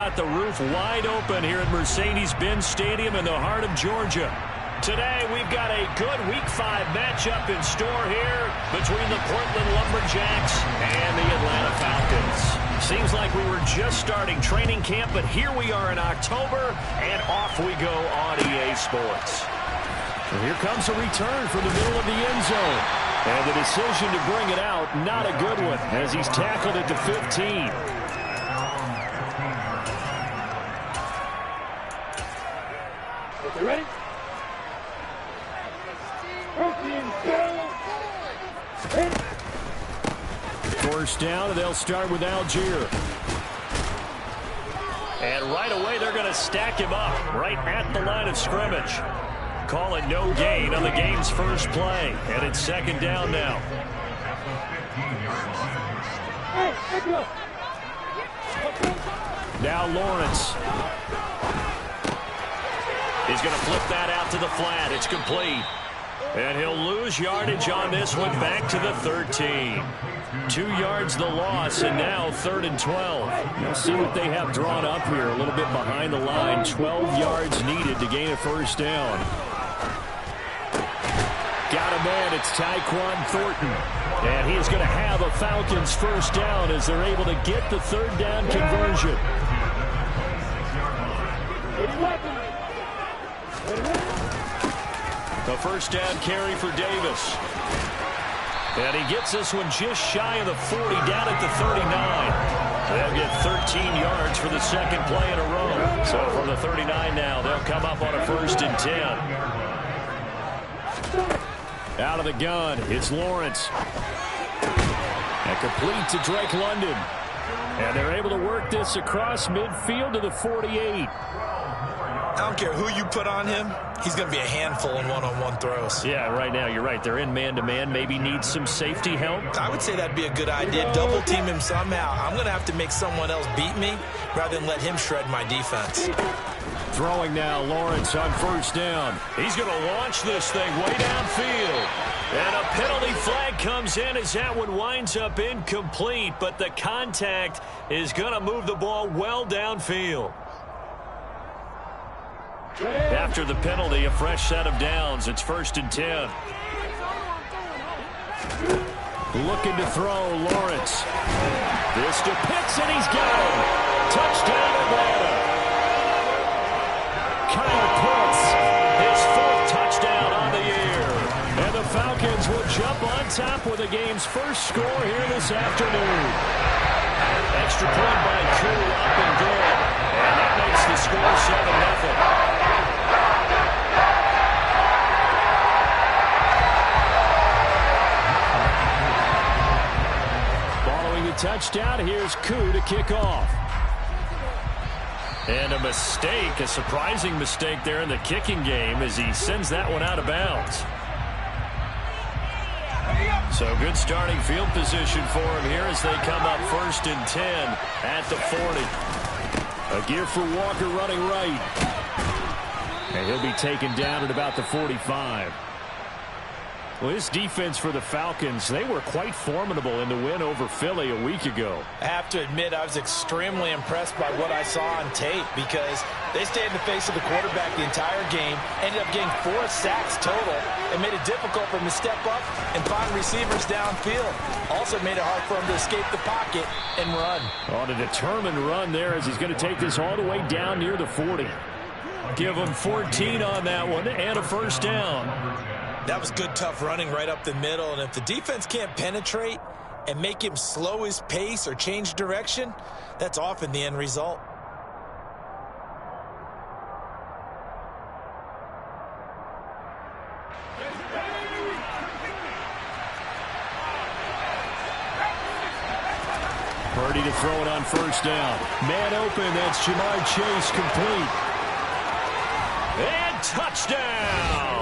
Got the roof wide open here at Mercedes-Benz Stadium in the heart of Georgia. Today, we've got a good Week 5 matchup in store here between the Portland Lumberjacks and the Atlanta Falcons. Seems like we were just starting training camp, but here we are in October, and off we go on EA Sports. And here comes a return from the middle of the end zone. And the decision to bring it out, not a good one, as he's tackled at the 15. You ready? First down, and they'll start with Algier. And right away, they're going to stack him up right at the line of scrimmage. Call it no gain on the game's first play. And it's second down now. Now Lawrence. He's going to flip that out to the flat. It's complete. And he'll lose yardage on this one back to the 13. 2 yards the loss, and now 3rd and 12. We'll see what they have drawn up here. A little bit behind the line. 12 yards needed to gain a first down. Got a man. It's Tyquan Thornton. And he is going to have a Falcons first down as they're able to get the 3rd down conversion. A first down carry for Davis. And he gets this one just shy of the 40, down at the 39. They'll get 13 yards for the second play in a row. So from the 39 now, they'll come up on a 1st and 10. Out of the gun, it's Lawrence. And complete to Drake London. And they're able to work this across midfield to the 48. I don't care who you put on him. He's going to be a handful in one-on-one throws. Yeah, right now, you're right. They're in man-to-man. Maybe needs some safety help. I would say that'd be a good idea. Double team him somehow. I'm going to have to make someone else beat me rather than let him shred my defense. Throwing now, Lawrence on first down. He's going to launch this thing way downfield. And a penalty flag comes in as that one winds up incomplete. But the contact is going to move the ball well downfield. After the penalty, a fresh set of downs. It's 1st and 10. Looking to throw, Lawrence. This to Pitts, and he's got him. Touchdown, Atlanta. Kyle Pitts, his 4th touchdown on the year. And the Falcons will jump on top with the game's first score here this afternoon. Extra point by Koo, up and good. And that makes the score 7-0. Touchdown. Here's Koo to kick off. And a mistake, a surprising mistake there in the kicking game as he sends that one out of bounds. So good starting field position for him here as they come up 1st and 10 at the 40. A gear for Walker running right. And he'll be taken down at about the 45. Well, this defense for the Falcons, they were quite formidable in the win over Philly a week ago. I have to admit, I was extremely impressed by what I saw on tape because they stayed in the face of the quarterback the entire game, ended up getting 4 sacks total, and made it difficult for him to step up and find receivers downfield. Also made it hard for him to escape the pocket and run. On a determined run there as he's going to take this all the way down near the 40. Give him 14 on that one and a first down. That was good, tough running right up the middle. And if the defense can't penetrate and make him slow his pace or change direction, that's often the end result. Purdy to throw it on first down. Man open, that's Jamar Chase, complete. And touchdown!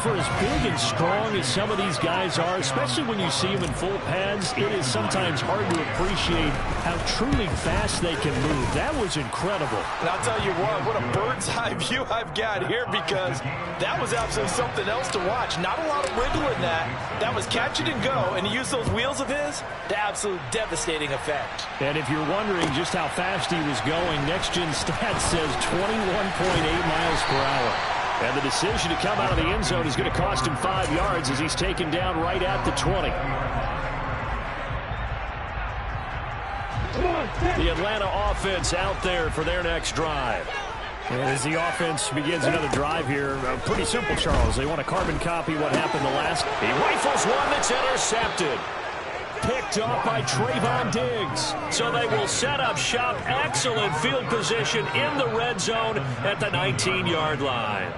For as big and strong as some of these guys are, especially when you see them in full pads, it is sometimes hard to appreciate how truly fast they can move. That was incredible. And I'll tell you what a bird's eye view I've got here, because that was absolutely something else to watch. Not a lot of wiggle in that. That was catch it and go, and he used those wheels of his to absolute devastating effect. And if you're wondering just how fast he was going, Next Gen Stats says 21.8 miles per hour. And the decision to come out of the end zone is going to cost him 5 yards as he's taken down right at the 20. The Atlanta offense out there for their next drive. And as the offense begins another drive here, pretty simple, Charles. They want to carbon copy what happened the last. He rifles one that's intercepted. Picked off by Trayvon Diggs. So they will set up shop. Excellent field position in the red zone at the 19-yard line.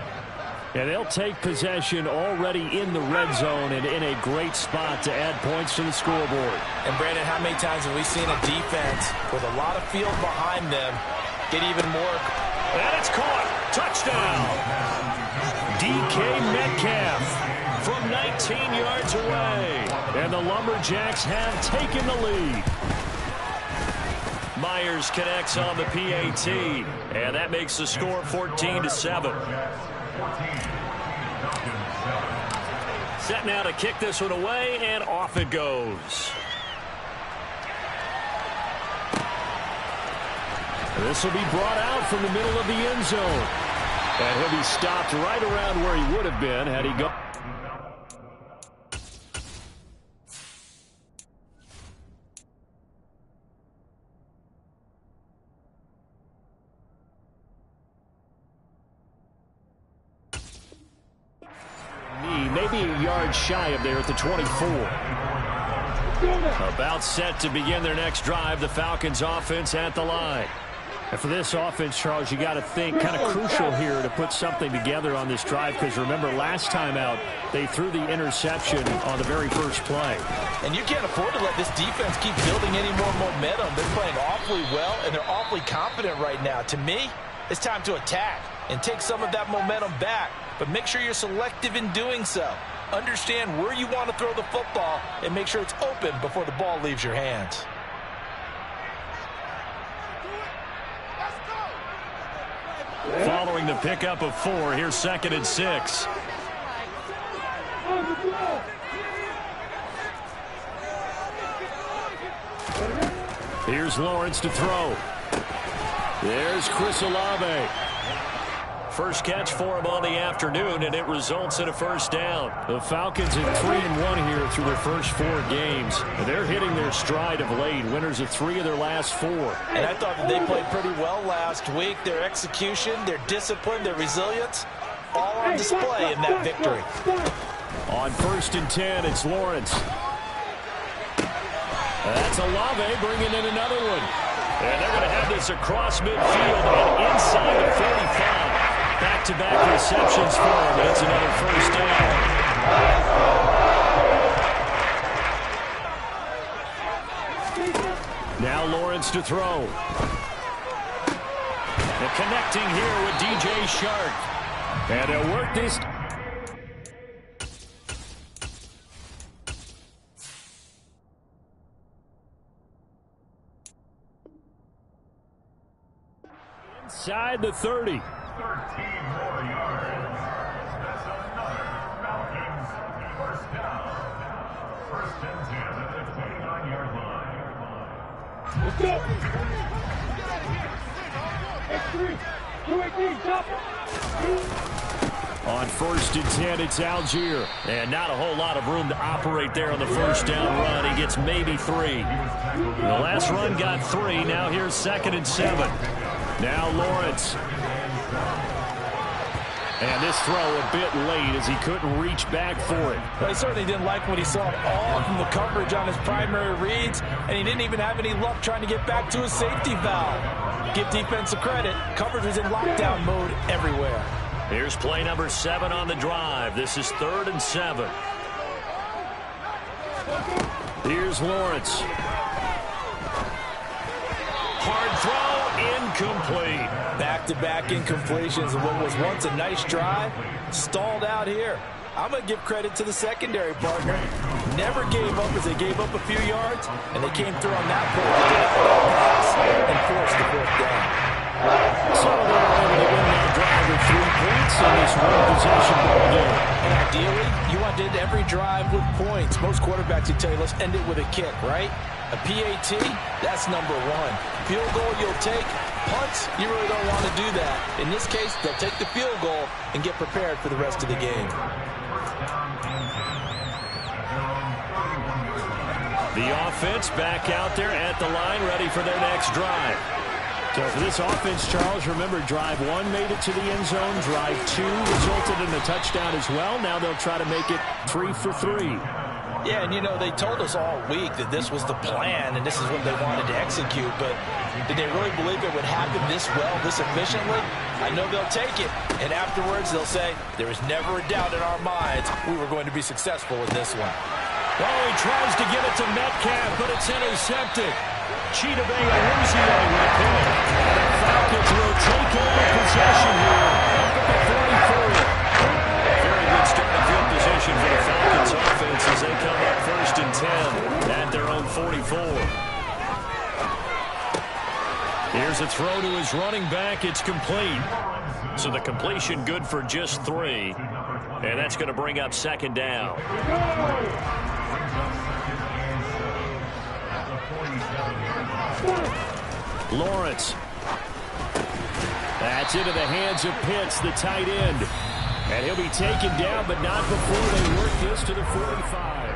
And they'll take possession already in the red zone and in a great spot to add points to the scoreboard. And, Brandon, how many times have we seen a defense with a lot of field behind them get even more? And it's caught. Touchdown. DK Metcalf from 19 yards away. And the Lumberjacks have taken the lead. Myers connects on the PAT. And that makes the score 14-7. Set now to kick this one away, and off it goes. This will be brought out from the middle of the end zone. And he'll be stopped right around where he would have been had he gone. Maybe a yard shy of there at the 24. About set to begin their next drive, the Falcons offense at the line. And for this offense, Charles, you got to think kind of crucial here to put something together on this drive, because remember last time out they threw the interception on the very first play. And you can't afford to let this defense keep building any more momentum. They're playing awfully well, and they're awfully confident right now. To me, it's time to attack and take some of that momentum back, but make sure you're selective in doing so. Understand where you want to throw the football and make sure it's open before the ball leaves your hands. Following the pickup of 4, here's 2nd and 6. Here's Lawrence to throw. There's Chris Olave. First catch for him on the afternoon, and it results in a first down. The Falcons at 3-1 here through their first 4 games. They're hitting their stride of late, winners of 3 of their last 4. And I thought that they played pretty well last week. Their execution, their discipline, their resilience, all on display in that victory. On 1st and 10, it's Lawrence. That's Olave bringing in another one. And they're going to have this across midfield and inside the 45. Back-to-back receptions for him, and it's another first down. Now Lawrence to throw. And connecting here with DJ Shark. And they'll work this. Inside the 30. 13 more yards. That's another Falcons first down. 1st and 10 at the 29-yard line. Let's go. X3. 218. Stop. On 1st and 10, it's Algier. And not a whole lot of room to operate there on the first down run. He gets maybe 3. The last run got 3. Now here's 2nd and 7. Now Lawrence. And this throw a bit late as he couldn't reach back for it. Well, he certainly didn't like what he saw at all from the coverage on his primary reads, and he didn't even have any luck trying to get back to his safety valve. Give defensive credit. Coverage was in lockdown mode everywhere. Here's play number 7 on the drive. This is 3rd and 7. Here's Lawrence. Hard throw, incomplete. Back-to-back incompletions of what was once a nice drive, stalled out here. I'm going to give credit to the secondary partner. Never gave up as they gave up a few yards, and they came through on that play to deny that pass and force the fourth down. So they're able to win that drive with 3 points in this one-possession ball game. And ideally, you want to end every drive with points. Most quarterbacks would tell you, let's end it with a kick, right? A PAT, that's number 1. Field goal you'll take. Punts, you really don't want to do that. In this case, they'll take the field goal and get prepared for the rest of the game. The offense back out there at the line, ready for their next drive. So for this offense, Charles, remember, drive 1 made it to the end zone. Drive 2 resulted in a touchdown as well. Now they'll try to make it 3 for 3. Yeah, and you know, they told us all week that this was the plan and this is what they wanted to execute, but did they really believe it would happen this well, this efficiently? I know they'll take it, and afterwards they'll say, there was never a doubt in our minds we were going to be successful in this one. Oh, he tries to get it to Metcalf, but it's intercepted. Cheetah Bay Awuzie with him. The Falcons will take over possession here up at the 44. Very good starting field position for the Falcons offense as they come up 1st and 10 at their own 44. Here's a throw to his running back. It's complete. So the completion good for just 3. And that's going to bring up 2nd down. Lawrence. That's into the hands of Pitts, the tight end. And he'll be taken down, but not before they work this to the 45.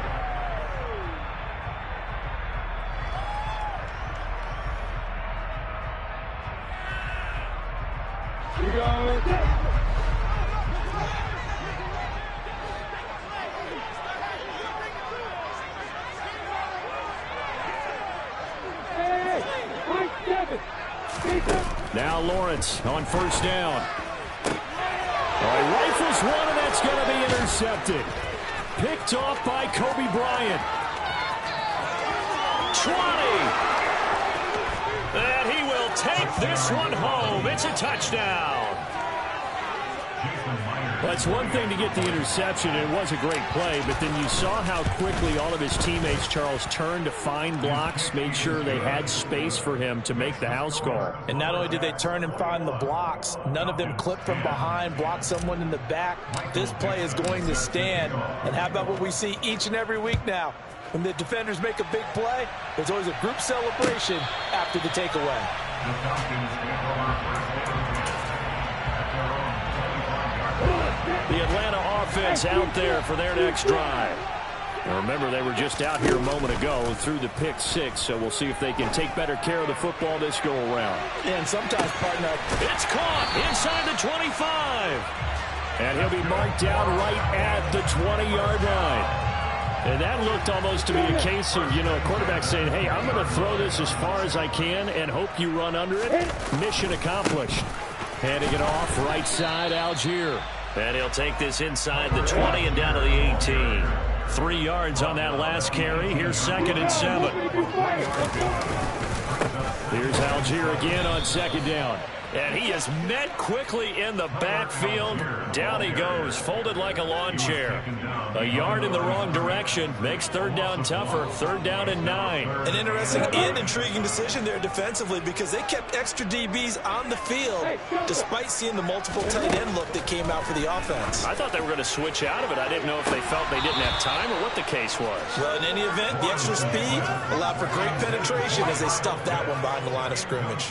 You go. Now Lawrence on 1st down. He rifles one, and that's going to be intercepted. Picked off by Kobe Bryant. 20. And he will take this one home. It's a touchdown. Well, it's one thing to get the interception, and it was a great play, but then you saw how quickly all of his teammates, Charles, turned to find blocks, made sure they had space for him to make the house call. And not only did they turn and find the blocks, none of them clipped from behind, blocked someone in the back. This play is going to stand. And how about what we see each and every week now? When the defenders make a big play, there's always a group celebration after the takeaway. The Atlanta offense out there for their next drive. And remember, they were just out here a moment ago through the pick 6, so we'll see if they can take better care of the football this go-around. And sometimes, partner, it's caught inside the 25. And he'll be marked down right at the 20-yard line. And that looked almost to be a case of, you know, a quarterback saying, hey, I'm going to throw this as far as I can and hope you run under it. Mission accomplished. Handing it off right side, Algier. And he'll take this inside the 20 and down to the 18. 3 yards on that last carry. Here's 2nd and 7. Here's Algier again on 2nd down. And he is met quickly in the backfield. Down he goes, folded like a lawn chair. A yard in the wrong direction makes 3rd down tougher. 3rd down and 9. An interesting and intriguing decision there defensively because they kept extra DBs on the field despite seeing the multiple tight end look that came out for the offense. I thought they were going to switch out of it. I didn't know if they felt they didn't have time or what the case was. Well, in any event, the extra speed allowed for great penetration as they stuffed that one behind the line of scrimmage.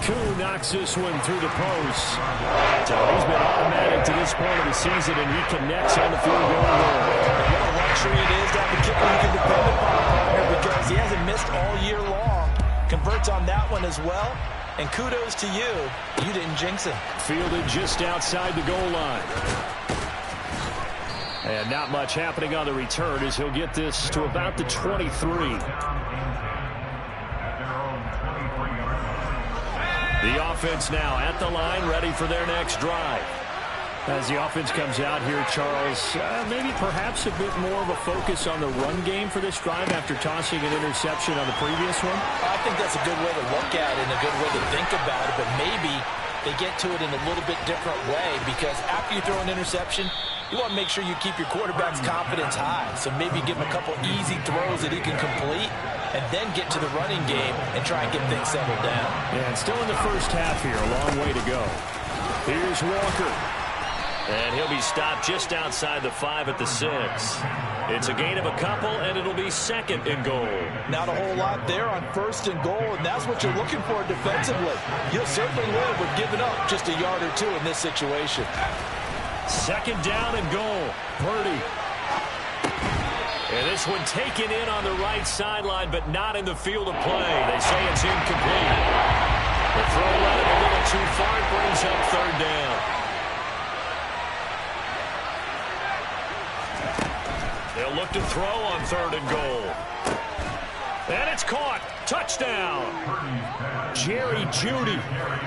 Koo knocks this one through the post. So he's been automatic to this point of the season, and he connects on the field goal line. What a luxury it is to have a kicker you can depend upon, partner, because he hasn't missed all year long. Converts on that one as well. And kudos to you. You didn't jinx him. Fielded just outside the goal line. And not much happening on the return as he'll get this to about the 23. The offense now at the line, ready for their next drive. As the offense comes out here, Charles, maybe perhaps a bit more of a focus on the run game for this drive after tossing an interception on the previous one? I think that's a good way to look at it and a good way to think about it, but maybe they get to it in a little bit different way, because after you throw an interception, you want to make sure you keep your quarterback's confidence high. So maybe give him a couple easy throws that he can complete, and then get to the running game and try and get things settled down. Yeah, and still in the first half here, a long way to go. Here's Walker. And he'll be stopped just outside the 5 at the 6. It's a gain of a couple, and it'll be 2nd and goal. Not a whole lot there on 1st and goal, and that's what you're looking for defensively. You'll certainly live with giving up just a yard or 2 in this situation. 2nd down and goal. Purdy. And this one taken in on the right sideline, but not in the field of play. They say it's incomplete. The throw led him a little too far. It brings up 3rd down. They'll look to throw on 3rd and goal. And it's caught. Touchdown. Jerry Jeudy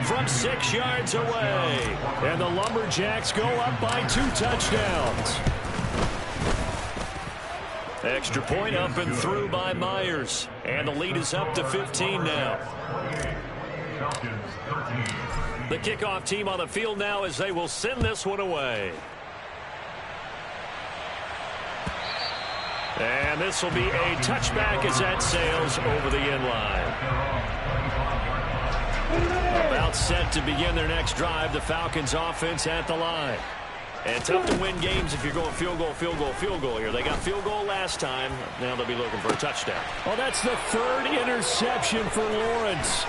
from 6 yards away. And the Lumberjacks go up by 2 touchdowns. Extra point up and through by Myers. And the lead is up to 15 now. The kickoff team on the field now as they will send this one away. And this will be a touchback as that sails over the end line. About set to begin their next drive. The Falcons offense at the line. And tough to win games if you're going field goal, field goal, field goal here. They got field goal last time. Now they'll be looking for a touchdown. Oh, that's the 3rd interception for Lawrence.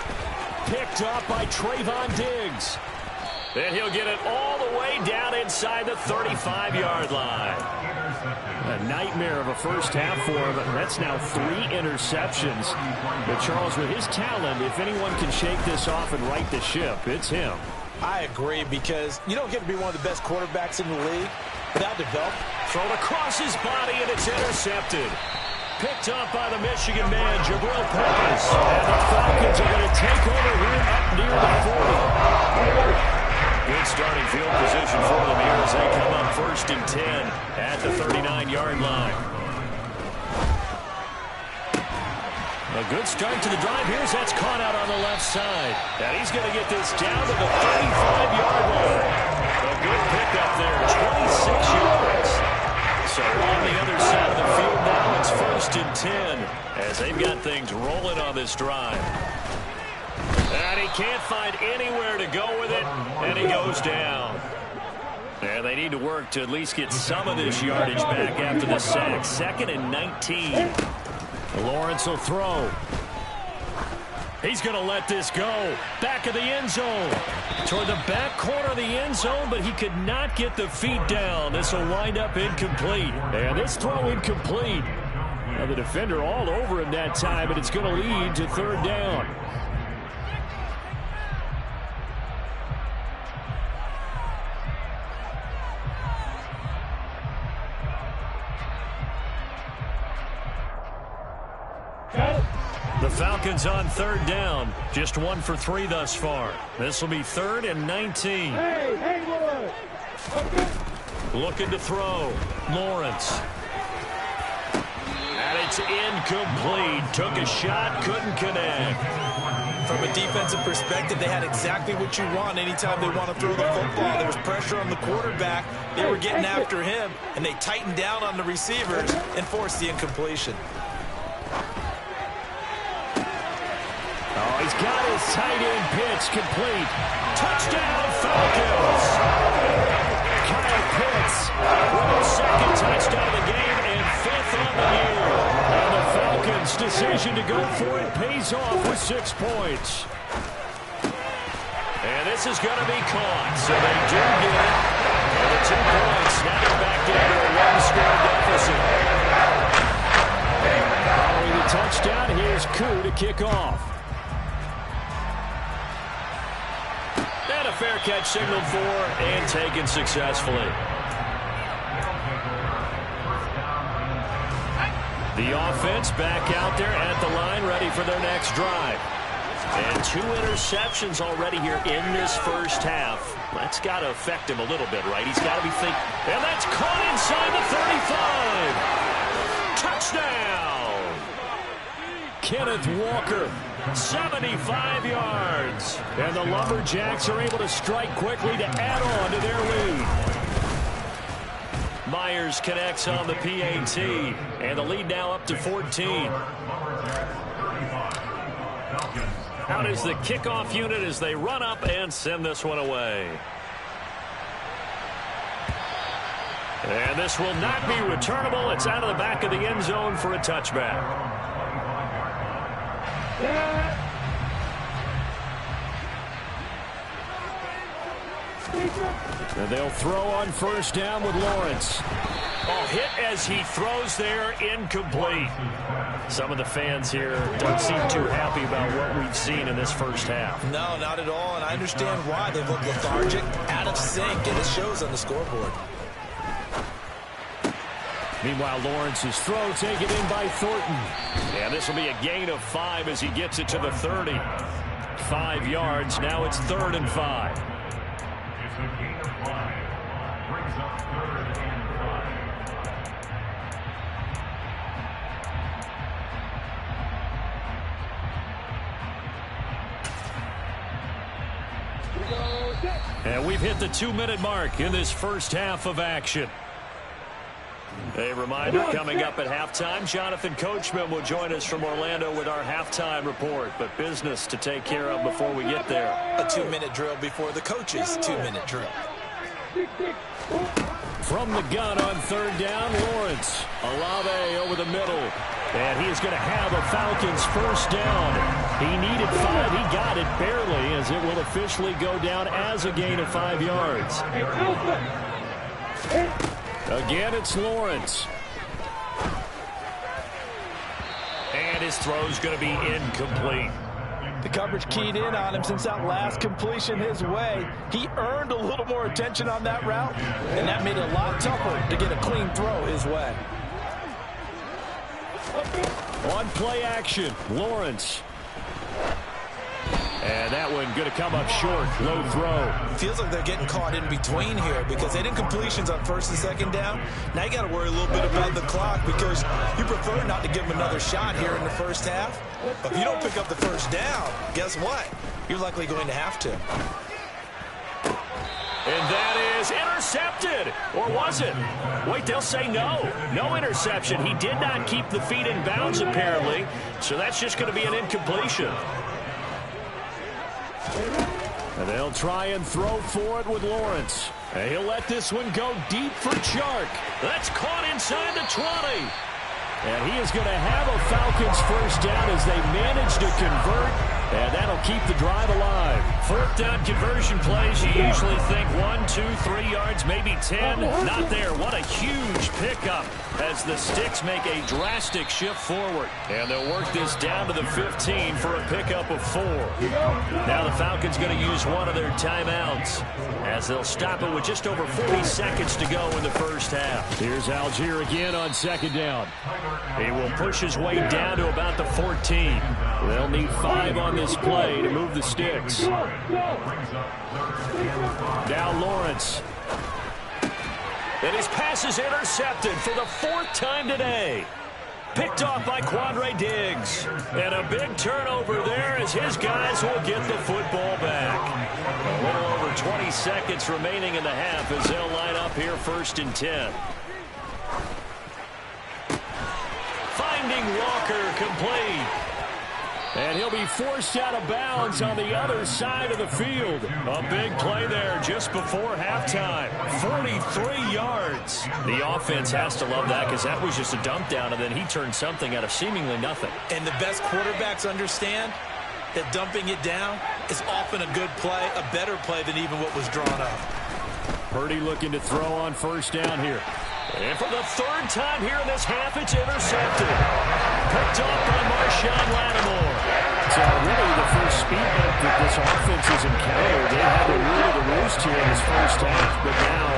Picked up by Trayvon Diggs. And he'll get it all the way down inside the 35-yard line. A nightmare of a first half for him. That's now 3 interceptions. But Charles, with his talent, if anyone can shake this off and right the ship, it's him. I agree, because you don't get to be one of the best quarterbacks in the league without development. Thrown across his body, and it's intercepted. Picked up by the Michigan man, Jabril Peppers. And the Falcons are going to take over here up near the 40. Good starting field position for them here as they come up 1st and 10 at the 39-yard line. A good start to the drive here as that's caught out on the left side. And he's going to get this down to the 35-yard line. A good pickup there, 26 yards. So on the other side of the field now, it's 1st and 10 as they've got things rolling on this drive. And he can't find anywhere to go with it, and he goes down. And they need to work to at least get some of this yardage back after the sack. 2nd and 19. Lawrence will throw. He's going to let this go. Back of the end zone. Toward the back corner of the end zone, but he could not get the feet down. This will wind up incomplete. And this throw incomplete. Now the defender all over him that time, but it's going to lead to 3rd down. The Falcons on 3rd down. Just 1 for 3 thus far. This will be 3rd and 19. Looking to throw. Lawrence. And it's incomplete. Took a shot, couldn't connect. From a defensive perspective, they had exactly what you want anytime they want to throw the football. There was pressure on the quarterback. They were getting after him, and they tightened down on the receivers and forced the incompletion. Oh, he's got his tight end pitch complete. Touchdown, Falcons! Kyle Pitts with his 2nd touchdown of the game and 5th on the year. And the Falcons' decision to go for it pays off with 6 points. And this is going to be caught, so they do get it. And the 2 points, now they're back down to a 1-score deficit. Following the touchdown, here's Koo to kick off. And a fair catch signaled for and taken successfully. The offense back out there at the line, ready for their next drive. And 2 interceptions already here in this first half. That's got to affect him a little bit, right? He's got to be thinking. And that's caught inside the 35. Touchdown! Kenneth Walker 75 yards. And the Lumberjacks are able to strike quickly to add on to their lead. Myers connects on the PAT. And the lead now up to 14. Out is the kickoff unit as they run up and send this one away. And this will not be returnable. It's out of the back of the end zone for a touchback. And they'll throw on first down with Lawrence. Oh, hit as he throws there, incomplete. Some of the fans here don't seem too happy about what we've seen in this first half. No, not at all, and I understand why. They've looked lethargic, out of sync, and it shows on the scoreboard. Meanwhile, Lawrence's throw taken in by Thornton. And this will be a gain of 5 as he gets it to the 30. 5 yards. Now it's 3rd and 5. It's a gain of 5. Brings up 3rd and 5. And we've hit the 2-minute mark in this first half of action. A reminder, coming up at halftime, Jonathan Coachman will join us from Orlando with our halftime report. But business to take care of before we get there. A 2-minute drill before the coach's 2-minute drill. From the gun on 3rd down, Lawrence. Olave over the middle. And he is going to have a Falcons first down. He needed 5. He got it barely as it will officially go down as a gain of 5 yards. Again, it's Lawrence. And his throw's going to be incomplete. The coverage keyed in on him since that last completion his way. He earned a little more attention on that route, and that made it a lot tougher to get a clean throw his way. On play action, Lawrence. And that one going to come up short. Low throw. Feels like they're getting caught in between here because they did completions on 1st and 2nd down. Now you got to worry a little bit about the clock because you prefer not to give them another shot here in the first half. But if you don't pick up the first down, guess what? You're likely going to have to. And that is intercepted. Or was it? Wait, they'll say no. No interception. He did not keep the feet in bounds, apparently. So that's just going to be an incompletion. And they'll try and throw for it with Lawrence. And he'll let this one go deep for Chark. That's caught inside the 20. And he is going to have a Falcons first down as they manage to convert. And that'll keep the drive alive. 4th down conversion plays, you usually think 1, 2, 3 yards, maybe 10. Not there. What a huge pickup as the Sticks make a drastic shift forward. And they'll work this down to the 15 for a pickup of 4. Now the Falcons going to use one of their timeouts as they'll stop it with just over 40 seconds to go in the first half. Here's Algier again on 2nd down. He will push his way down to about the 14. They'll need 5 on this play to move the Sticks. Now Lawrence. And his pass is intercepted for the 4th time today. Picked off by Quandre Diggs. And a big turnover there as his guys will get the football back. A little over 20 seconds remaining in the half as they'll line up here 1st and 10. Finding Walker complete. And he'll be forced out of bounds on the other side of the field. A big play there just before halftime. 43 yards. The offense has to love that because that was just a dump down, and then he turned something out of seemingly nothing. And the best quarterbacks understand that dumping it down is often a good play, a better play than even what was drawn up. Purdy looking to throw on first down here. And for the 3rd time here in this half, it's intercepted. Picked off by Marshawn Lattimore. So really the first speed bump that this offense has encountered. They had the rule of the roost here in this first half, but now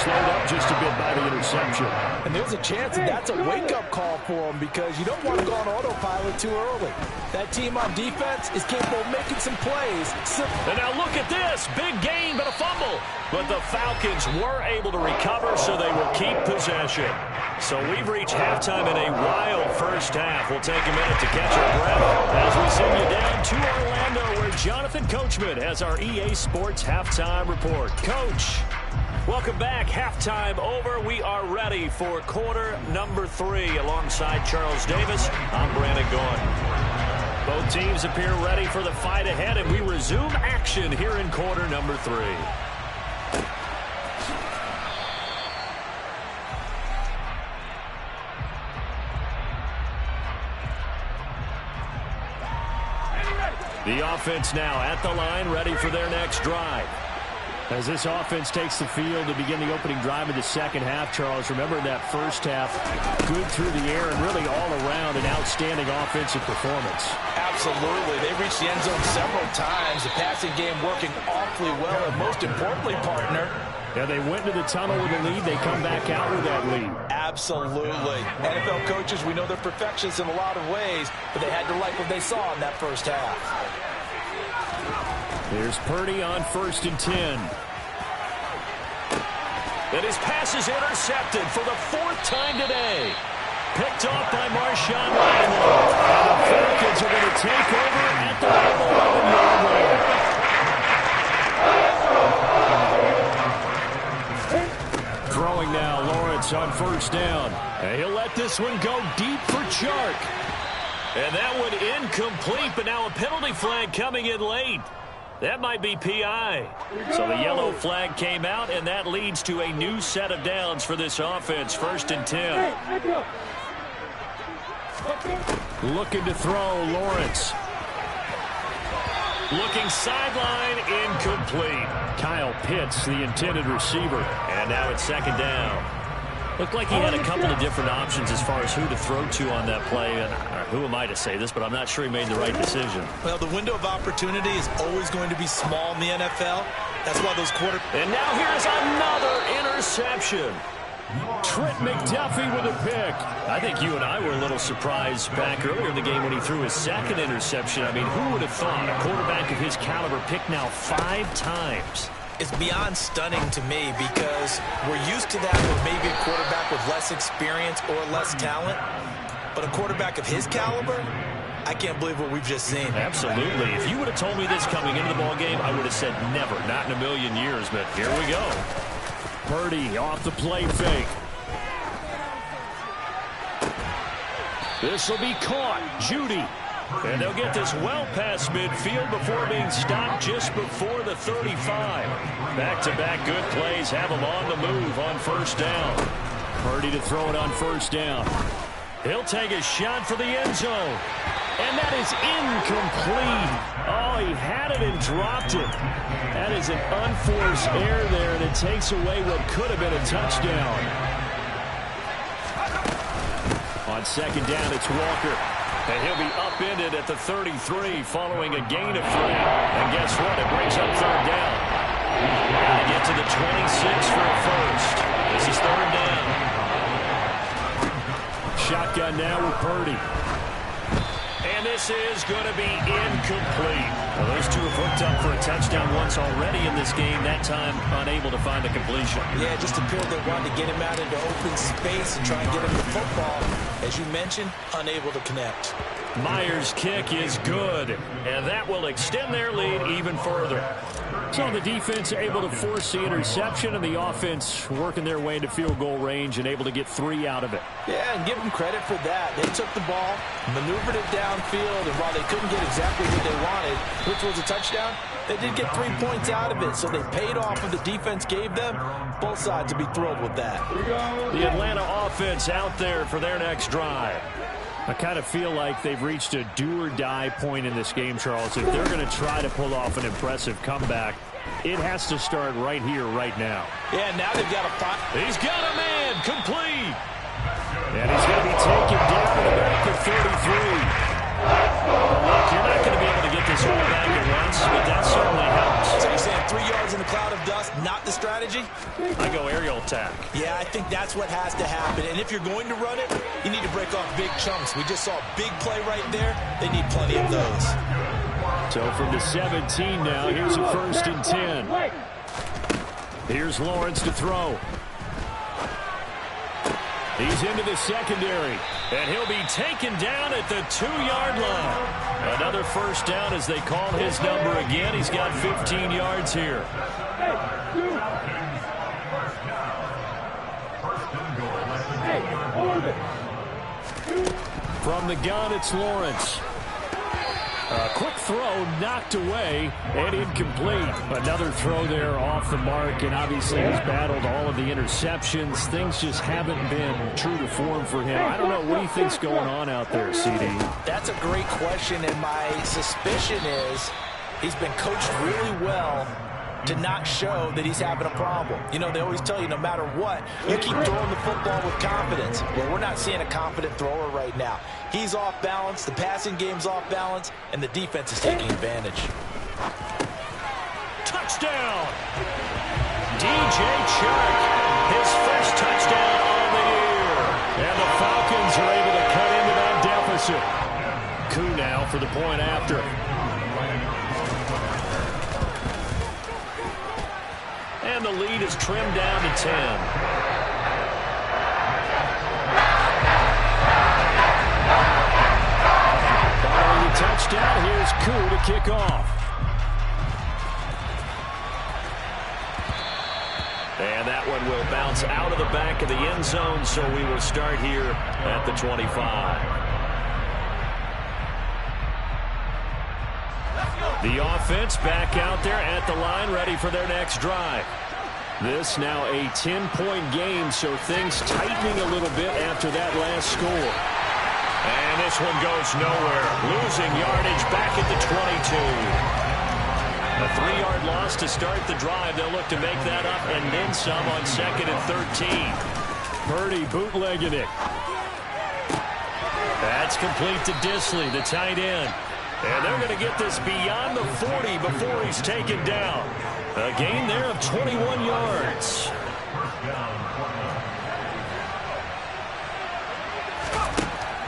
slowed up just a bit by the interception. And there's a chance that that's a wake-up call for him because you don't want to go on autopilot too early. That team on defense is capable of making some plays. And now look at this. Big gain, but a fumble. But the Falcons were able to recover, so they will keep possession. So we've reached halftime in a wild first half. We'll take a minute to catch our breath as we send you down to Orlando, where Jonathan Coachman has our EA Sports Halftime Report. Coach, welcome back. Halftime over. We are ready for quarter number 3. Alongside Charles Davis, I'm Brandon Gaudin. Both teams appear ready for the fight ahead, and we resume action here in quarter number 3. The offense now at the line, ready for their next drive. As this offense takes the field to begin the opening drive of the second half, Charles, remember that first half, good through the air and really all around an outstanding offensive performance. Absolutely. They reached the end zone several times. The passing game working awfully well. And most importantly, partner, yeah, they went to the tunnel with a lead. They come back out with that lead. Absolutely. NFL coaches, we know they're perfectionists in a lot of ways, but they had to like what they saw in that first half. There's Purdy on 1st and 10. And his pass is intercepted for the 4th time today. Picked off by Marshawn Lattimore. And the Falcons are going to take over at the 11-yard line. Throwing now, Lawrence on 1st down. And he'll let this one go deep for Chark. And that one incomplete, but now a penalty flag coming in late. That might be PI. So the yellow flag came out, and that leads to a new set of downs for this offense. 1st and 10. Looking to throw, Lawrence. Looking sideline, incomplete. Kyle Pitts, the intended receiver. And now it's 2nd down. Looked like he had a couple of different options as far as who to throw to on that play. And who am I to say this, but I'm not sure he made the right decision. Well, the window of opportunity is always going to be small in the NFL. That's why those And now here's another interception. Trent McDuffie with a pick. I think you and I were a little surprised back earlier in the game when he threw his 2nd interception. I mean, who would have thought a quarterback of his caliber picked now 5 times? It's beyond stunning to me because we're used to that with maybe a quarterback with less experience or less talent. But a quarterback of his caliber, I can't believe what we've just seen. Absolutely. If you would have told me this coming into the ball game, I would have said never, not in a million years. But here we go. Purdy off the play fake. This will be caught. Judy. And they'll get this well past midfield before being stopped just before the 35. Back-to-back good plays have them on the move on 1st down. Purdy to throw it on 1st down. He'll take a shot for the end zone. And that is incomplete. Oh, he had it and dropped it. That is an unforced error there, and it takes away what could have been a touchdown. On 2nd down, it's Walker. And he'll be upended at the 33 following a gain of 3. And guess what? It brings up 3rd down. Got to get to the 26 for a first. This is 3rd down. Shotgun now with Purdy. And this is going to be incomplete. Well, those two have hooked up for a touchdown once already in this game. That time unable to find the completion. Yeah, just appeared they wanted to get him out into open space and try and get him the football. As you mentioned, unable to connect. Myers' kick is good, and that will extend their lead even further. So the defense able to force the interception, and the offense working their way into field goal range and able to get 3 out of it. Yeah, and give them credit for that. They took the ball, maneuvered it downfield, and while they couldn't get exactly what they wanted, which was a touchdown, they did get 3 points out of it, so they paid off what the defense gave them. Both sides will be thrilled with that. The Atlanta offense out there for their next drive. I kind of feel like they've reached a do-or-die point in this game, Charles. If they're going to try to pull off an impressive comeback, it has to start right here, right now. Yeah, now they've got a fight. He's got a man, complete. And he's going to be taken down to the back of 33. Look, you're not going to be able to get this all back at once, but that certainly helps. So you're saying 3 yards in the cloud of dust, not the strategy? I go aerial attack. That's what has to happen. And if you're going to run it, you need to break off big chunks. We just saw a big play right there. They need plenty of those. So from the 17 now, here's a 1st and 10. Here's Lawrence to throw. He's into the secondary, and he'll be taken down at the 2-yard line. Another 1st down as they call his number again. He's got 15 yards here. From the gun, it's Lawrence. A quick throw knocked away and incomplete. Another throw there off the mark, and obviously he's battled all of the interceptions. Things just haven't been true to form for him. I don't know. What do you think's going on out there, CD? That's a great question, and my suspicion is he's been coached really well to not show that he's having a problem. You know, they always tell you no matter what, you keep throwing the football with confidence. Well, we're not seeing a confident thrower right now. He's off balance, the passing game's off balance, and the defense is taking advantage. Touchdown! DJ Chark, his first touchdown on the year. And the Falcons are able to cut into that deficit. Koo now for the point after. And the lead is trimmed down to 10. Following the touchdown, here's Koo to kick off. And that one will bounce out of the back of the end zone, so we will start here at the 25. The offense back out there at the line, ready for their next drive. This now a 10-point game, so things tightening a little bit after that last score. And this one goes nowhere. Losing yardage back at the 22. A 3-yard loss to start the drive. They'll look to make that up and then some on 2nd and 13. Purdy bootlegging it. That's complete to Dissly, the tight end. And they're going to get this beyond the 40 before he's taken down. A gain there of 21 yards.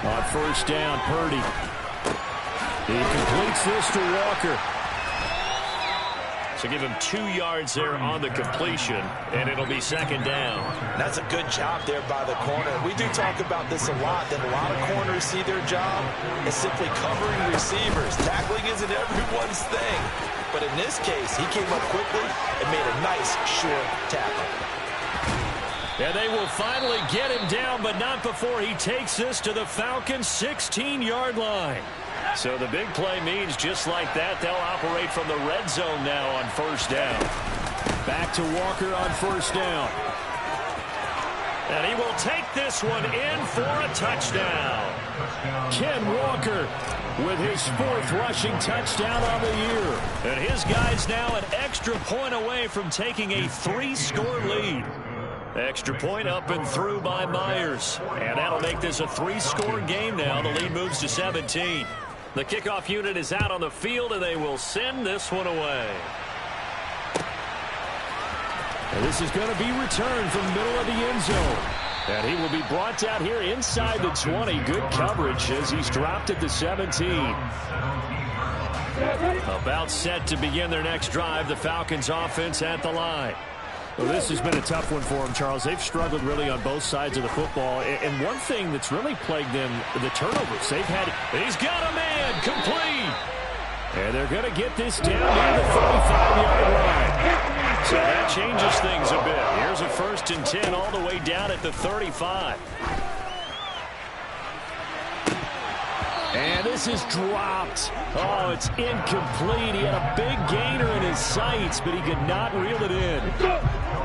On 1st down, Purdy. He completes this to Walker. So give him 2 yards there on the completion, and it'll be 2nd down. That's a good job there by the corner. We do talk about this a lot, that a lot of corners see their job as simply covering receivers. Tackling isn't everyone's thing. But in this case, he came up quickly and made a nice, short tackle. And they will finally get him down, but not before he takes this to the Falcons' 16-yard line. So the big play means just like that, they'll operate from the red zone now on 1st down. Back to Walker on 1st down. And he will take this one in for a touchdown. Ken Walker with his 4th rushing touchdown on the year. And his guys now an extra point away from taking a 3-score lead. Extra point up and through by Myers. And that'll make this a 3-score game now. The lead moves to 17. The kickoff unit is out on the field, and they will send this one away. And this is going to be returned from the middle of the end zone. And he will be brought down here inside the 20. Good coverage as he's dropped at the 17. About set to begin their next drive. The Falcons offense at the line. Well, this has been a tough one for them, Charles. They've struggled really on both sides of the football. And one thing that's really plagued them, the turnovers. They've had, he's got a man, complete. And they're going to get this down near the 35-yard line. So that changes things a bit. Here's a 1st and 10 all the way down at the 35. And this is dropped. Oh, it's incomplete. He had a big gainer in his sights, but he could not reel it in.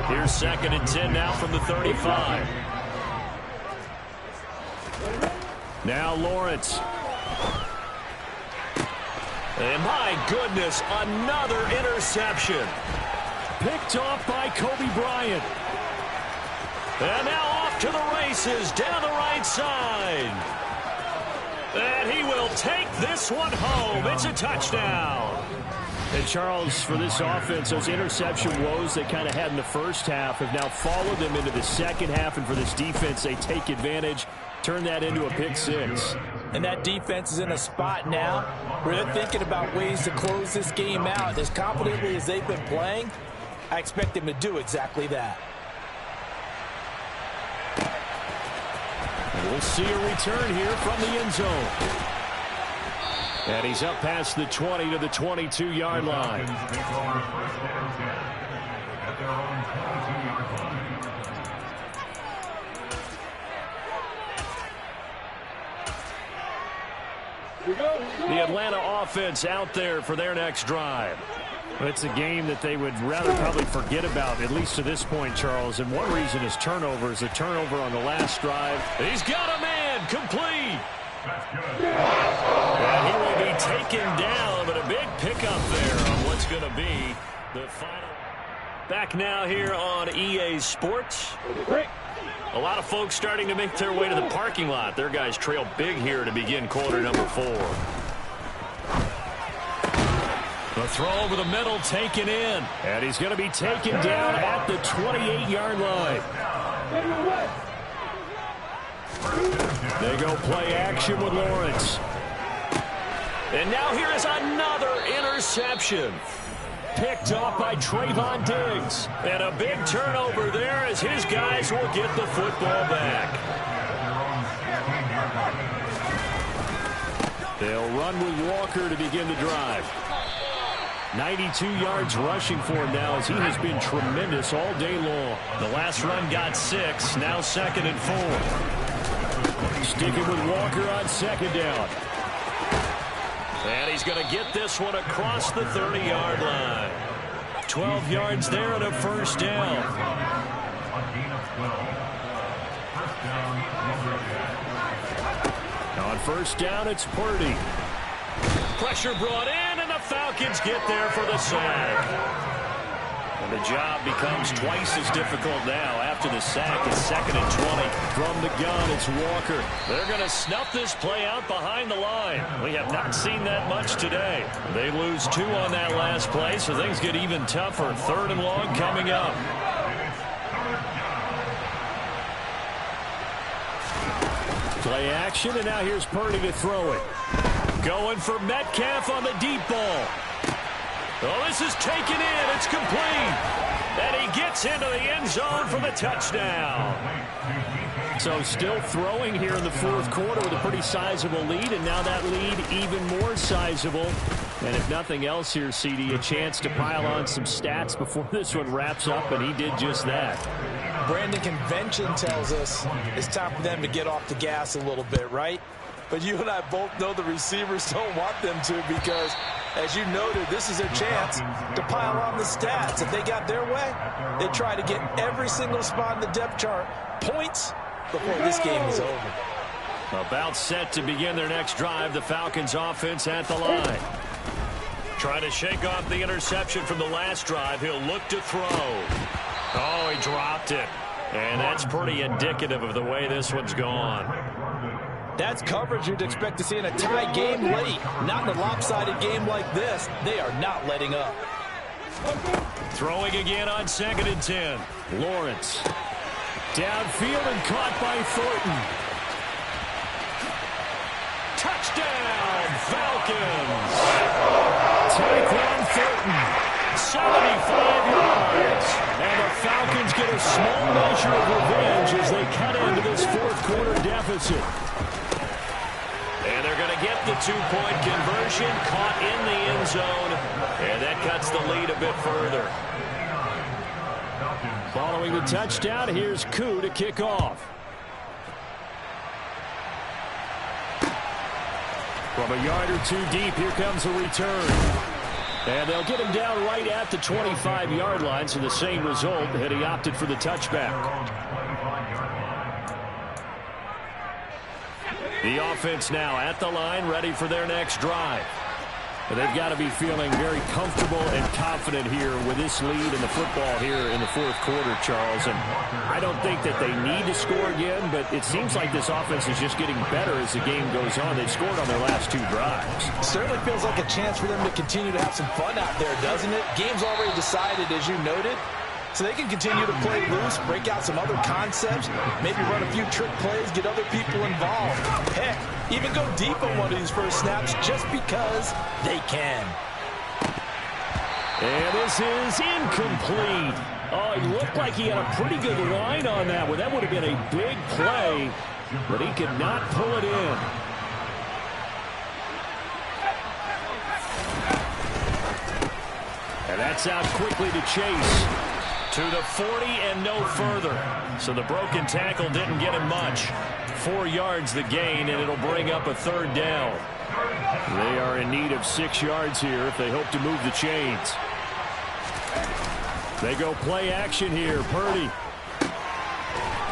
Here's 2nd and 10 now from the 35. Now Lawrence. And my goodness, another interception. Picked off by Kobe Bryant. And now off to the races down the right side. And he will take this one home. It's a touchdown. And Charles, for this offense, those interception woes they kind of had in the first half have now followed them into the second half. And for this defense, they take advantage, turn that into a pick six. And that defense is in a spot now where they're thinking about ways to close this game out. As confidently as they've been playing, I expect them to do exactly that. And we'll see a return here from the end zone. And he's up past the 20 to the 22-yard line. The Atlanta offense out there for their next drive. It's a game that they would rather probably forget about, at least to this point, Charles. And one reason is turnovers. A turnover on the last drive. He's got a man complete. And he will be taken down, but a big pickup there on what's going to be the final. Back now here on EA Sports. A lot of folks starting to make their way to the parking lot. Their guys trail big here to begin quarter number 4. The throw over the middle taken in. And he's going to be taken down at the 28-yard line. They go play action with Lawrence. And now here is another interception. Picked off by Trayvon Diggs. And a big turnover there as his guys will get the football back. They'll run with Walker to begin the drive. 92 yards rushing for him now as he has been tremendous all day long. The last run got 6, now 2nd and 4. Sticking with Walker on 2nd down. And he's going to get this one across the 30-yard line. 12 yards there and a first down. On first down, it's Purdy. Pressure brought in, and the Falcons get there for the sack. And the job becomes twice as difficult now after the sack. It's 2nd and 20. From the gun, it's Walker. They're going to snuff this play out behind the line. We have not seen that much today. They lose 2 on that last play, so things get even tougher. 3rd and long coming up. Play action, and now here's Purdy to throw it. Going for Metcalf on the deep ball. Oh, this is taken in. It's complete. And he gets into the end zone for the touchdown. So still throwing here in the 4th quarter with a pretty sizable lead, and now that lead even more sizable. And if nothing else here, CD, a chance to pile on some stats before this one wraps up, and he did just that. Brandon, convention tells us it's time for them to get off the gas a little bit, right? But you and I both know the receivers don't want them to because, as you noted, this is a chance to pile on the stats. If they got their way, they try to get every single spot in the depth chart points before this game is over. About set to begin their next drive, the Falcons offense at the line. Trying to shake off the interception from the last drive. He'll look to throw. Oh, he dropped it. And that's pretty indicative of the way this one's gone. That's coverage you'd expect to see in a tie game late. Not in a lopsided game like this. They are not letting up. Throwing again on 2nd and 10. Lawrence. Downfield and caught by Thornton. Touchdown, Falcons. Tyquan Thornton. 75 yards. And the Falcons get a small measure of revenge as they cut into this 4th quarter deficit. And they're going to get the 2-point conversion, caught in the end zone, and that cuts the lead a bit further. Following the touchdown, here's Koo to kick off. From a yard or 2 deep, here comes a return. And they'll get him down right at the 25-yard line, so the same result, had he opted for the touchback. The offense now at the line, ready for their next drive. They've got to be feeling very comfortable and confident here with this lead in the football here in the fourth quarter, Charles. And I don't think that they need to score again, but it seems like this offense is just getting better as the game goes on. They've scored on their last 2 drives. Certainly feels like a chance for them to continue to have some fun out there, doesn't it? Game's already decided, as you noted. So they can continue to play loose, break out some other concepts, maybe run a few trick plays, get other people involved. Heck, even go deep on one of these first snaps just because they can. And this is incomplete. Oh, he looked like he had a pretty good line on that one. That would have been a big play, but he could not pull it in. And that's out quickly to Chase. To the 40 and no further. So the broken tackle didn't get him much. 4 yards the gain, and it'll bring up a 3rd down. They are in need of 6 yards here if they hope to move the chains. They go play action here. Purdy.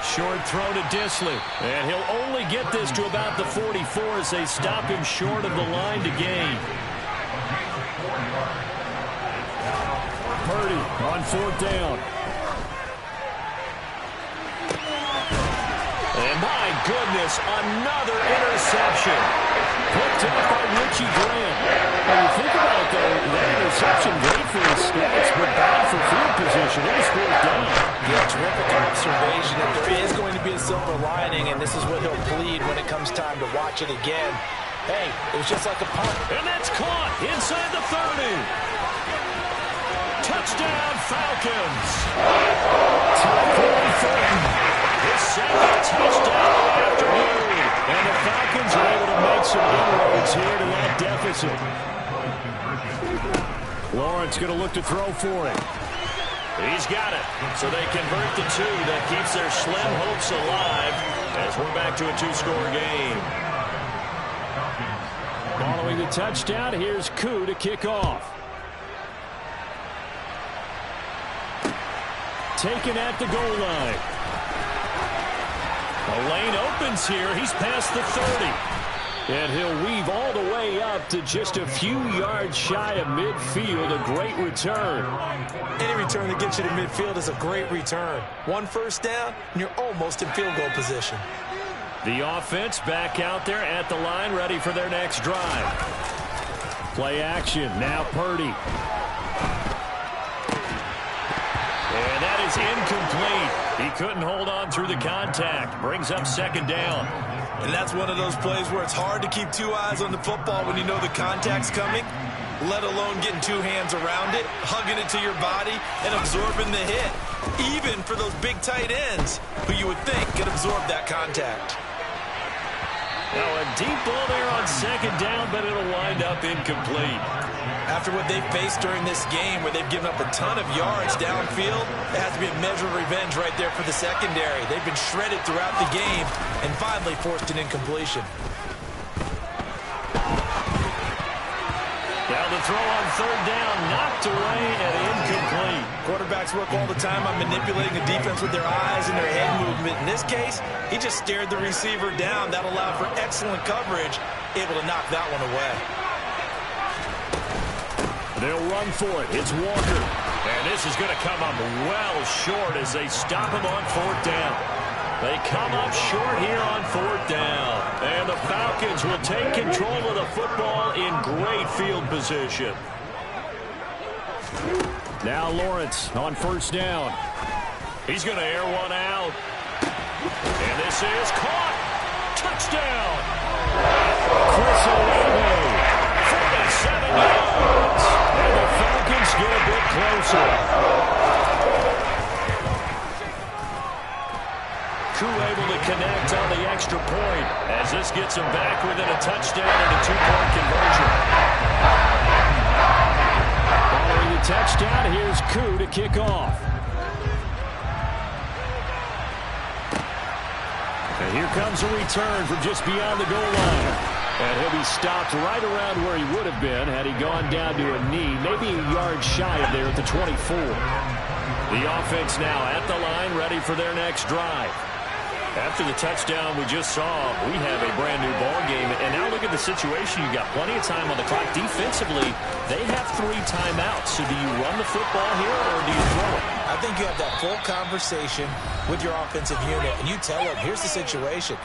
Short throw to Dissly. And he'll only get this to about the 44 as they stop him short of the line to gain. Purdy on 4th down. And my goodness, another interception. Picked up by Richie Grant. When you think about it, though, that interception great for his stats, but bad for field position. It was 4th down. Yeah, terrific observation. If there is going to be a silver lining, and this is what he'll plead when it comes time to watch it again. Hey, it was just like a punt. And that's caught inside the 30. Touchdown, Falcons. His 2nd touchdown of the afternoon. And the Falcons are able to make some inroads here to that deficit. Lawrence going to look to throw for it. He's got it. So they convert the 2. That keeps their slim hopes alive as we're back to a 2-score game. Following the touchdown, here's Koo to kick off. Taken at the goal line. The lane opens here. He's past the 30. And he'll weave all the way up to just a few yards shy of midfield. A great return. Any return that gets you to midfield is a great return. 1 first down, and you're almost in field goal position. The offense back out there at the line, ready for their next drive. Play action. Now Purdy. And that is incomplete. He couldn't hold on through the contact. Brings up 2nd down. And that's one of those plays where it's hard to keep 2 eyes on the football when you know the contact's coming, let alone getting 2 hands around it, hugging it to your body, and absorbing the hit. Even for those big tight ends who you would think could absorb that contact. Now a deep ball there on 2nd down, but it'll wind up incomplete. After what they've faced during this game where they've given up a ton of yards downfield, it has to be a measure of revenge right there for the secondary. They've been shredded throughout the game and finally forced an incompletion. Now the throw on 3rd down, knocked away and incomplete. Quarterbacks work all the time on manipulating the defense with their eyes and their head movement. In this case, he just stared the receiver down. That allowed for excellent coverage, able to knock that one away. They'll run for it. It's Walker. And this is going to come up well short as they stop him on 4th down. They come up short here on 4th down. And the Falcons will take control of the football in great field position. Now Lawrence on 1st down. He's going to air one out. And this is caught. Touchdown. Chris Olave. 47 yards. And the Falcons get a bit closer. Koo able to connect on the extra point as this gets him back within a touchdown and a 2-point conversion. Following the touchdown, here's Koo to kick off. And here comes a return from just beyond the goal line. And he'll be stopped right around where he would have been had he gone down to a knee, maybe a yard shy of there at the 24. The offense now at the line, ready for their next drive. After the touchdown we just saw, we have a brand new ball game. And now look at the situation. You got plenty of time on the clock. Defensively, they have 3 timeouts. So do you run the football here or do you throw it? I think you have that full conversation with your offensive unit, and you tell them, here's the situation.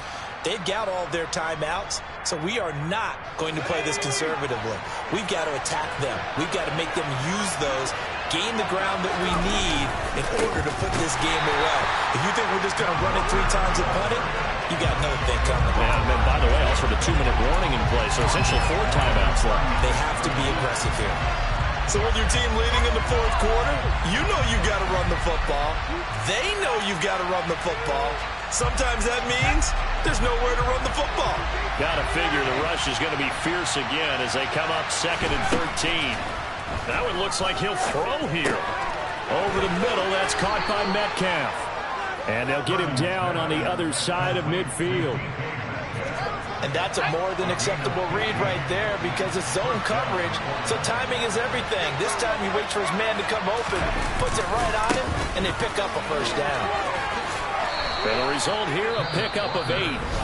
They've got all their timeouts, so we are not going to play this conservatively. We've got to attack them. We've got to make them use those, gain the ground that we need in order to put this game away. If you think we're just going to run it 3 times and punt it, you got another thing coming. Yeah, and by the way, also the 2-minute warning in play, so essentially 4 timeouts left. They have to be aggressive here. So with your team leading in the 4th quarter, you know you've got to run the football. They know you've got to run the football. Sometimes that means there's nowhere to run the football. Got to figure the rush is going to be fierce again as they come up 2nd and 13. Now it looks like he'll throw here. Over the middle, that's caught by Metcalf. And they'll get him down on the other side of midfield. And that's a more than acceptable read right there because it's zone coverage, so timing is everything. This time he waits for his man to come open, puts it right on him, and they pick up a first down. And the result here, a pickup of 8.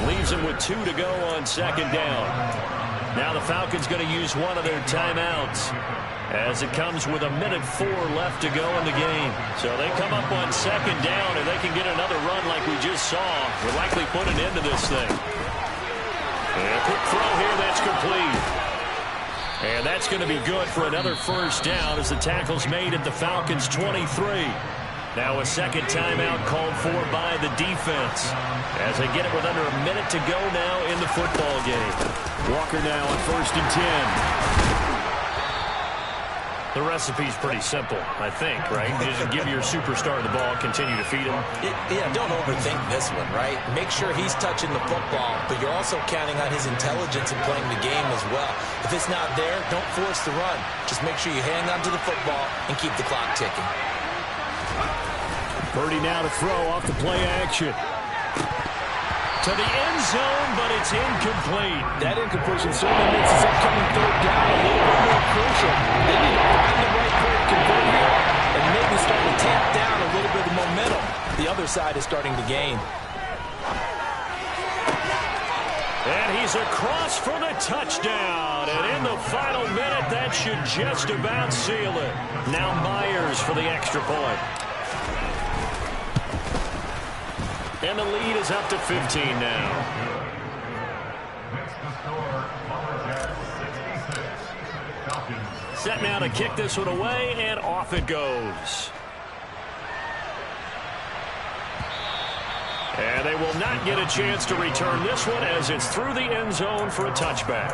Leaves him with 2 to go on 2nd down. Now the Falcons going to use one of their timeouts as it comes with 1:04 left to go in the game. So they come up on 2nd down, and they can get another run like we just saw. We'll likely put an end to this thing. And a quick throw here, that's complete. And that's going to be good for another first down as the tackle's made at the Falcons' 23. Now a 2nd timeout called for by the defense as they get it with under a minute to go now in the football game. Walker now on 1st and 10. The recipe's pretty simple, I think, right? Just give your superstar the ball, continue to feed him. Yeah, don't overthink this one, right? Make sure he's touching the football, but you're also counting on his intelligence in playing the game as well. If it's not there, don't force the run. Just make sure you hang on to the football and keep the clock ticking. Purdy now to throw off the play action. To the end zone, but it's incomplete. That incompletion certainly makes this upcoming 3rd down a little bit more crucial. They need to find the right play to convert here and maybe start to tamp down a little bit of momentum. The other side is starting to gain. And he's across for the touchdown. And in the final minute, that should just about seal it. Now Myers for the extra point. And the lead is up to 15 now. Next to score, Lumberjacks 66. Falcons. Set now to kick this one away, and off it goes. And they will not get a chance to return this one as it's through the end zone for a touchback.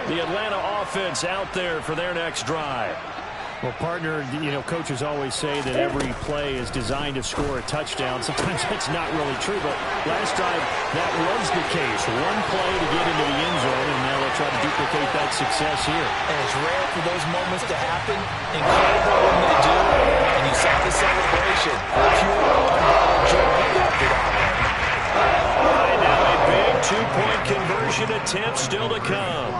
The Atlanta offense out there for their next drive. Well, partner, coaches always say that every play is designed to score a touchdown. Sometimes that's not really true, but last drive, that was the case. One play to get into the end zone, and now they'll try to duplicate that success here. And it's rare for those moments to happen. Incredible when they do. And you saw the celebration. Pure joy after that. Right now, a big 2-point conversion attempt still to come.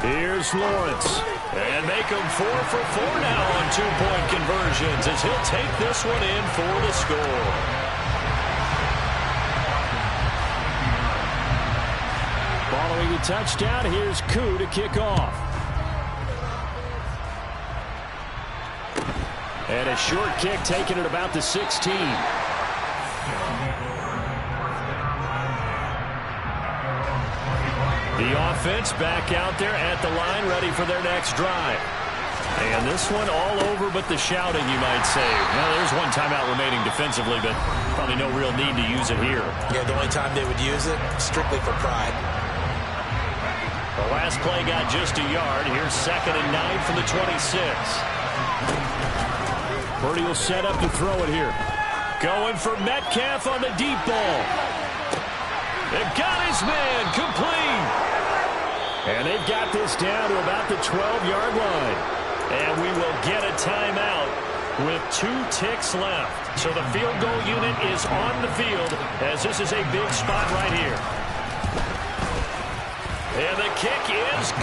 Here's Lawrence. And make him 4 for 4 now on 2-point conversions as he'll take this one in for the score. Following the touchdown, here's Koo to kick off. And a short kick taken at about the 16. The offense back out there at the line, ready for their next drive. And this one all over but the shouting, you might say. Well, there's one timeout remaining defensively, but probably no real need to use it here. Yeah, the only time they would use it, strictly for pride. The last play got just a yard. Here's 2nd and 9 from the 26. Purdy will set up to throw it here. Going for Metcalf on the deep ball. They've got his man complete. And they've got this down to about the 12-yard line. And we will get a timeout with 2 ticks left. So the field goal unit is on the field as this is a big spot right here. And the kick is